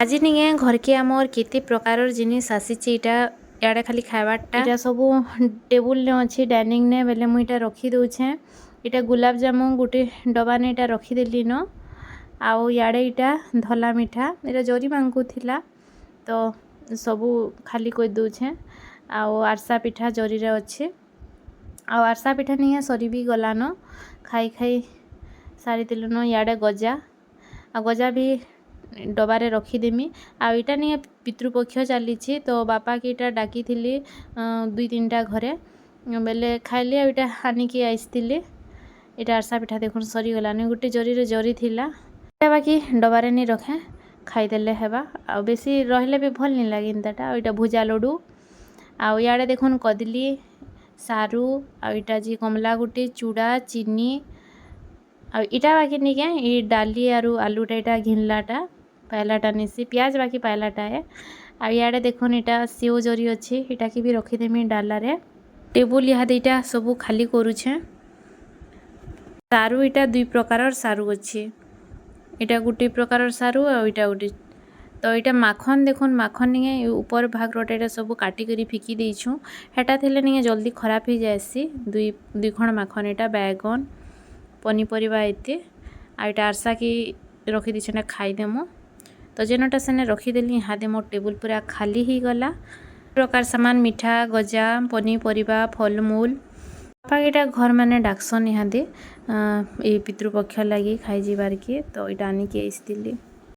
आज निके घर के आमर केते प्रकार जिनिस आसीची इटा याडे खाली खाइबाटा इटा सब टेबुल ने अच्छी डाइनिंग ने बेले मुई इटा रखी दउछे। इटा गुलाब जामुन गोटे डबा ने इटा रखी देली न आउ याडे इटा धला मिठा इटा जरी मांगू थिला तो सबू खाली कोई दउछे। आउ आरसा पिठा जरी रे अच्छे आउ आरसा पिठा नहीं सरी भी गला न खाई खाई सारी दिल न याडे गजा आ गजा भी डबारे रखीदेमी। आईटा नहीं पितृपक्ष चली तो बापा की इटा डाकी थी दुई तीन टा घरे बेले खाइली आईटा आनिकी आईसली। इटा आरसा पिठा देखुन सरी गलानी गोटे जरी रे जरी थिला बाकी डबारे नहीं रखे खाईदेले हेबा आ बेसी रहले भी भल नहीं लगे इंताटा। इटा भुजा लड्डू आउ याडे देखुन कदली सारू आईटा जी कमला गुटी चूड़ा चीनी आ इटा बाकी नहीं क्या ये डाली आरु आलूटा इटा घिनलाटा पहलाटा निसी प्याज बाकी पहलाटा है। आ याडे देखुन इटा सेव जरी अच्छी इटा की भी रखीदेमी डाला रे टेबुल यहाँ इटा सबू खाली करुछे। सारू इटा दुई प्रकार सारू अच्छी इटा गोटे प्रकार सारू आ इटा गोटे तो इटा माखन देखुन माखन नहीं ऊपर भाग रोटे इटा सब काटी करी फिकी देइछु हेटा थिले नहीं जल्दी खराब ही जाएसी। दुई दुई खण माखन इटा बैगन पनीपरिया एते आ इटा आरसा की रखी दीछे ना खाईदेमु तो जेनटा सेने रखीदेली यहाँ मोर टेबुल पूरा खाली ही गला प्रकार सामान मिठा गजा पनीपरिया फलमूल बापा इटा घर माने डाकसन यहाँ दे पितृपक्ष लगी खाई जीवार के तो इटा आनिकी आइसतिली।